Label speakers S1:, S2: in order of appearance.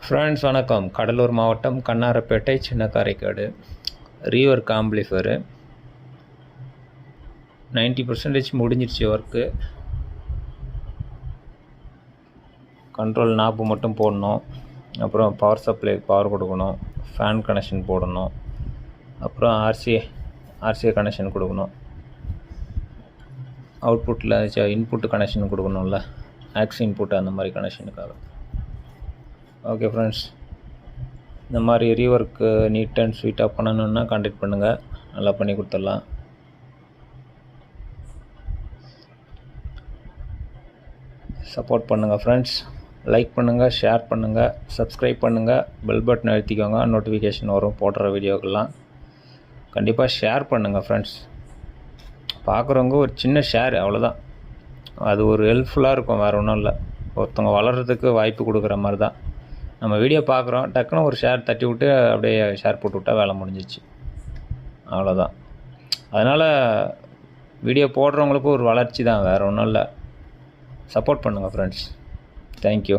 S1: Friends வணக்கம். கடலூர் மாவட்டம் Kannarapettai சின்னக்காரைக்காடு rework ஆம்பிளிஃபரு 90% முடிஞ்சிருச்சு ஒர்க்கு. கண்ட்ரோல் நாப்பு மட்டும் போடணும். அப்புறம் பவர் சப்ளை பவர் கொடுக்கணும். ஃபேன் கனெக்ஷன் போடணும். அப்புறம் ஆர்சிஏ கனெக்ஷன் கொடுக்கணும். அவுட்புட்டில் இன்புட்டு கனெக்ஷன் கொடுக்கணும்ல, ஆக்ஸ் இன்புட் அந்த மாதிரி கனெக்ஷனுக்காக. ஓகே ஃப்ரெண்ட்ஸ், இந்த மாதிரி ரீவர்க்கு நீட் அண்ட் ஸ்வீட்டாக பண்ணணுன்னா கான்டாக்ட் பண்ணுங்கள், நல்லா பண்ணி கொடுத்துடலாம். சப்போர்ட் பண்ணுங்கள் ஃப்ரெண்ட்ஸ், லைக் பண்ணுங்கள், ஷேர் பண்ணுங்கள், சப்ஸ்கிரைப் பண்ணுங்கள், பெல் பட்டன் அழுத்திக்கோங்க, நோட்டிஃபிகேஷன் வரும் போடுற வீடியோக்கெல்லாம். கண்டிப்பாக ஷேர் பண்ணுங்கள் ஃப்ரெண்ட்ஸ். பார்க்குறவங்க ஒரு சின்ன ஷேர், அவ்வளோதான். அது ஒரு ஹெல்ப்ஃபுல்லாக இருக்கும், வேறு ஒன்றும் இல்லை. ஒருத்தவங்க வளர்கிறதுக்கு வாய்ப்பு கொடுக்குற மாதிரி தான். நம்ம வீடியோ பார்க்குறோம், டக்குன்னு ஒரு ஷேர் தட்டி விட்டு அப்படியே ஷேர் போட்டு விட்டால் வேலை முடிஞ்சிச்சு, அவ்வளோதான். அதனால் வீடியோ போடுறவங்களுக்கும் ஒரு வளர்ச்சி தான், வேறு ஒன்றும் இல்லை. சப்போர்ட் பண்ணுங்கள் ஃப்ரெண்ட்ஸ். தேங்க்யூ.